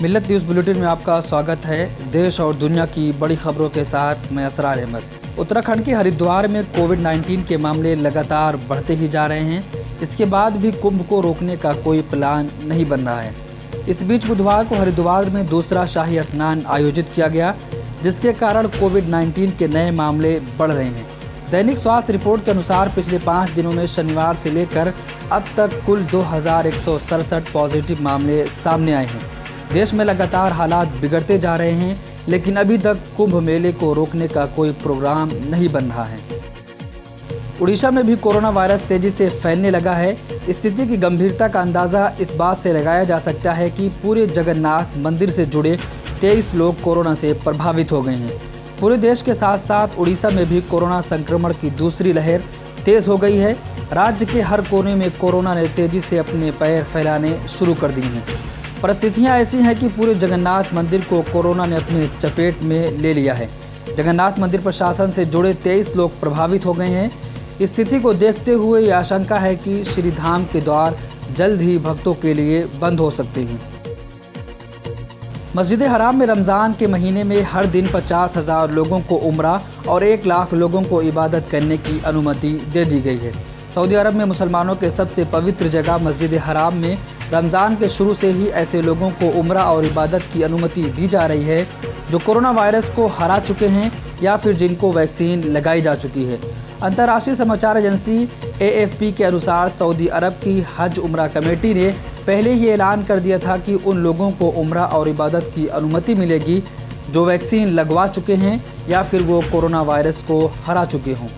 मिल्लत news bulletin में आपका स्वागत है। देश और दुनिया की बड़ी खबरों के साथ मैं असरार अहमद। उत्तराखंड के हरिद्वार में कोविड-19 के मामले लगातार बढ़ते ही जा रहे हैं। इसके बाद भी कुंभ को रोकने का कोई प्लान नहीं बन रहा है। इस बीच बुधवार को हरिद्वार में दूसरा शाही स्नान आयोजित किया गया, जिसके कारण कोविड-19 के नए मामले बढ़ रहे हैं। दैनिक स्वास्थ्य रिपोर्ट के अनुसार पिछले 5 दिनों में शनिवार से लेकर अब तक कुल 2167 पॉजिटिव मामले सामने आए हैं। देश में लगातार हालात बिगड़ते जा रहे हैं, लेकिन अभी तक कुंभ मेले को रोकने का कोई प्रोग्राम नहीं बन रहा है। उड़ीसा में भी कोरोना वायरस तेजी से फैलने लगा है। स्थिति की गंभीरता का अंदाज़ा इस बात से लगाया जा सकता है कि पूरे जगन्नाथ मंदिर से जुड़े 23 लोग कोरोना से प्रभावित हो गए हैं। पूरे देश के साथ साथ उड़ीसा में भी कोरोना संक्रमण की दूसरी लहर तेज हो गई है। राज्य के हर कोने में कोरोना ने तेजी से अपने पैर फैलाने शुरू कर दिए हैं। परिस्थितियां ऐसी हैं कि पूरे जगन्नाथ मंदिर को कोरोना ने अपने चपेट में ले लिया है। जगन्नाथ मंदिर प्रशासन से जुड़े 23 लोग प्रभावित हो गए हैं। स्थिति को देखते हुए ये आशंका है कि श्री धाम के द्वार जल्द ही भक्तों के लिए बंद हो सकते हैं। मस्जिद हराम में रमज़ान के महीने में हर दिन 50,000 लोगों को उम्रा और 1 लाख लोगों को इबादत करने की अनुमति दे दी गई है। सऊदी अरब में मुसलमानों के सबसे पवित्र जगह मस्जिद हराम में रमज़ान के शुरू से ही ऐसे लोगों को उम्रा और इबादत की अनुमति दी जा रही है जो कोरोना वायरस को हरा चुके हैं या फिर जिनको वैक्सीन लगाई जा चुकी है। अंतर्राष्ट्रीय समाचार एजेंसी AFP के अनुसार सऊदी अरब की हज उम्रा कमेटी ने पहले ये ऐलान कर दिया था कि उन लोगों को उम्रा और इबादत की अनुमति मिलेगी जो वैक्सीन लगवा चुके हैं या फिर वो कोरोना वायरस को हरा चुके हों।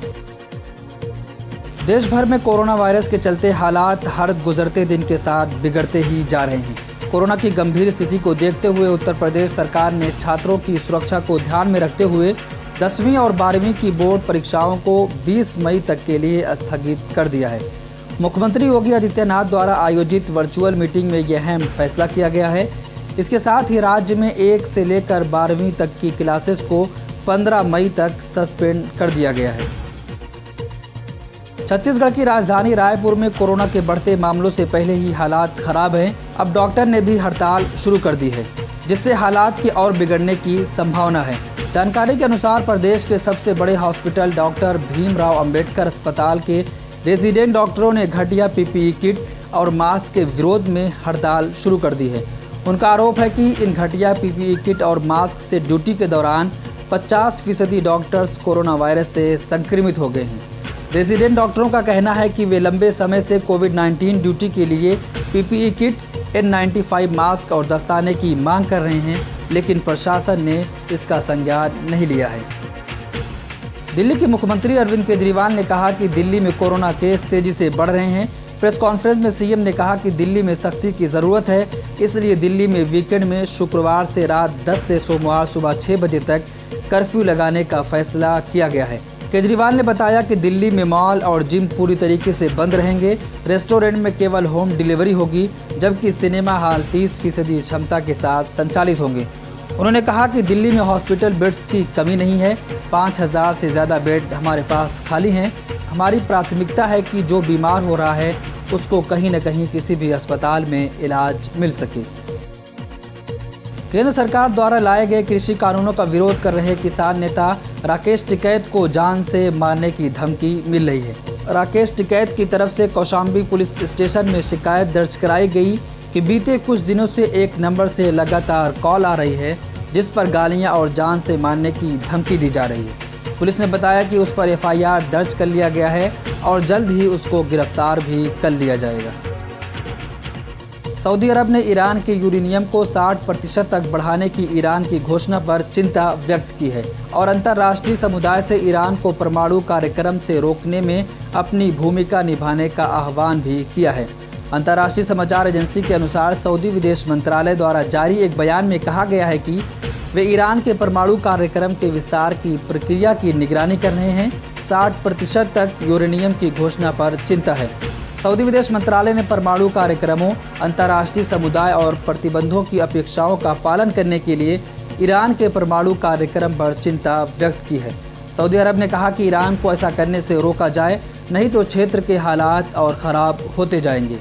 देश भर में कोरोना वायरस के चलते हालात हर गुजरते दिन के साथ बिगड़ते ही जा रहे हैं। कोरोना की गंभीर स्थिति को देखते हुए उत्तर प्रदेश सरकार ने छात्रों की सुरक्षा को ध्यान में रखते हुए 10वीं और 12वीं की बोर्ड परीक्षाओं को 20 मई तक के लिए स्थगित कर दिया है। मुख्यमंत्री योगी आदित्यनाथ द्वारा आयोजित वर्चुअल मीटिंग में यह अहम फैसला किया गया है। इसके साथ ही राज्य में 1 से लेकर 12वीं तक की क्लासेस को 15 मई तक सस्पेंड कर दिया गया है। छत्तीसगढ़ की राजधानी रायपुर में कोरोना के बढ़ते मामलों से पहले ही हालात खराब हैं। अब डॉक्टर ने भी हड़ताल शुरू कर दी है, जिससे हालात की और बिगड़ने की संभावना है। जानकारी के अनुसार प्रदेश के सबसे बड़े हॉस्पिटल डॉक्टर भीमराव अंबेडकर अस्पताल के रेजिडेंट डॉक्टरों ने घटिया PPE किट और मास्क के विरोध में हड़ताल शुरू कर दी है। उनका आरोप है कि इन घटिया PPE किट और मास्क से ड्यूटी के दौरान 50% डॉक्टर्स कोरोना वायरस से संक्रमित हो गए हैं। रेजिडेंट डॉक्टरों का कहना है कि वे लंबे समय से कोविड-19 ड्यूटी के लिए PPE किट, N95 मास्क और दस्ताने की मांग कर रहे हैं, लेकिन प्रशासन ने इसका संज्ञान नहीं लिया है। दिल्ली के मुख्यमंत्री अरविंद केजरीवाल ने कहा कि दिल्ली में कोरोना केस तेजी से बढ़ रहे हैं। प्रेस कॉन्फ्रेंस में CM ने कहा कि दिल्ली में सख्ती की ज़रूरत है, इसलिए दिल्ली में वीकेंड में शुक्रवार से रात 10 से सोमवार सुबह 6 बजे तक कर्फ्यू लगाने का फैसला किया गया है। केजरीवाल ने बताया कि दिल्ली में मॉल और जिम पूरी तरीके से बंद रहेंगे। रेस्टोरेंट में केवल होम डिलीवरी होगी, जबकि सिनेमा हॉल 30% क्षमता के साथ संचालित होंगे। उन्होंने कहा कि दिल्ली में हॉस्पिटल बेड्स की कमी नहीं है। 5000 से ज़्यादा बेड हमारे पास खाली हैं। हमारी प्राथमिकता है कि जो बीमार हो रहा है उसको कहीं न कहीं किसी भी अस्पताल में इलाज मिल सके। केंद्र सरकार द्वारा लाए गए कृषि कानूनों का विरोध कर रहे किसान नेता राकेश टिकैत को जान से मारने की धमकी मिल रही है। राकेश टिकैत की तरफ से कौशाम्बी पुलिस स्टेशन में शिकायत दर्ज कराई गई कि बीते कुछ दिनों से एक नंबर से लगातार कॉल आ रही है, जिस पर गालियां और जान से मारने की धमकी दी जा रही है। पुलिस ने बताया कि उस पर FIR दर्ज कर लिया गया है और जल्द ही उसको गिरफ्तार भी कर लिया जाएगा। सऊदी अरब ने ईरान के यूरेनियम को 60% तक बढ़ाने की ईरान की घोषणा पर चिंता व्यक्त की है और अंतर्राष्ट्रीय समुदाय से ईरान को परमाणु कार्यक्रम से रोकने में अपनी भूमिका निभाने का आह्वान भी किया है। अंतर्राष्ट्रीय समाचार एजेंसी के अनुसार सऊदी विदेश मंत्रालय द्वारा जारी एक बयान में कहा गया है कि वे ईरान के परमाणु कार्यक्रम के विस्तार की प्रक्रिया की निगरानी कर रहे हैं। 60% तक यूरेनियम की घोषणा पर चिंता है। सऊदी विदेश मंत्रालय ने परमाणु कार्यक्रमों, अंतर्राष्ट्रीय समुदाय और प्रतिबंधों की अपेक्षाओं का पालन करने के लिए ईरान के परमाणु कार्यक्रम पर चिंता व्यक्त की है। सऊदी अरब ने कहा कि ईरान को ऐसा करने से रोका जाए, नहीं तो क्षेत्र के हालात और ख़राब होते जाएंगे।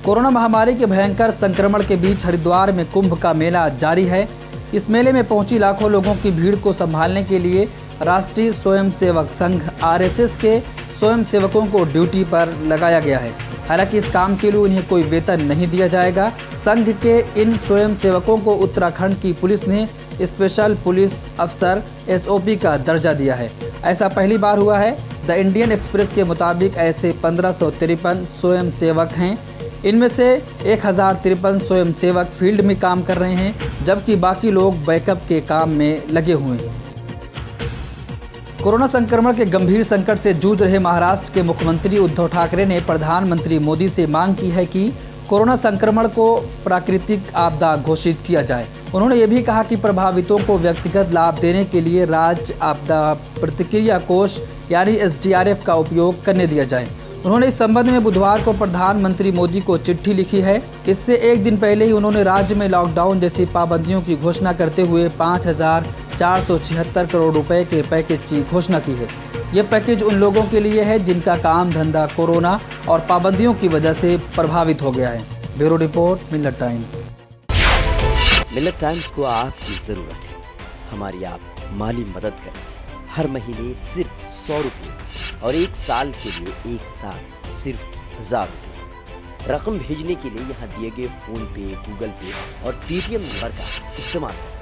कोरोना महामारी के भयंकर संक्रमण के बीच हरिद्वार में कुंभ का मेला जारी है। इस मेले में पहुंची लाखों लोगों की भीड़ को संभालने के लिए राष्ट्रीय स्वयंसेवक संघ RSS के स्वयंसेवकों को ड्यूटी पर लगाया गया है। हालांकि इस काम के लिए उन्हें कोई वेतन नहीं दिया जाएगा। संघ के इन स्वयंसेवकों को उत्तराखंड की पुलिस ने स्पेशल पुलिस अफसर SOP का दर्जा दिया है। ऐसा पहली बार हुआ है। द इंडियन एक्सप्रेस के मुताबिक ऐसे 1553 स्वयंसेवक हैं। इनमें से 1053 स्वयंसेवक फील्ड में काम कर रहे हैं, जबकि बाकी लोग बैकअप के काम में लगे हुए हैं। कोरोना संक्रमण के गंभीर संकट से जूझ रहे महाराष्ट्र के मुख्यमंत्री उद्धव ठाकरे ने प्रधानमंत्री मोदी से मांग की है कि कोरोना संक्रमण को प्राकृतिक आपदा घोषित किया जाए। उन्होंने ये भी कहा कि प्रभावितों को व्यक्तिगत लाभ देने के लिए राज्य आपदा प्रतिक्रिया कोष यानी SDRF का उपयोग करने दिया जाए। उन्होंने इस संबंध में बुधवार को प्रधानमंत्री मोदी को चिट्ठी लिखी है। इससे एक दिन पहले ही उन्होंने राज्य में लॉकडाउन जैसी पाबंदियों की घोषणा करते हुए 5,476 करोड़ रुपए के पैकेज की घोषणा की है। ये पैकेज उन लोगों के लिए है जिनका काम धंधा कोरोना और पाबंदियों की वजह से प्रभावित हो गया है। ब्यूरो रिपोर्ट, मिलत टाइम्स। मिलत टाइम्स को आपकी जरूरत है। हमारी आप माली मदद करें। हर महीने सिर्फ 100 रुपये और 1 साल के लिए 1 साल सिर्फ 1000 रुपये। रकम भेजने के लिए यहाँ दिए गए फोन पे, गूगल पे और पेटीएम नंबर का इस्तेमाल कर सकते हैं।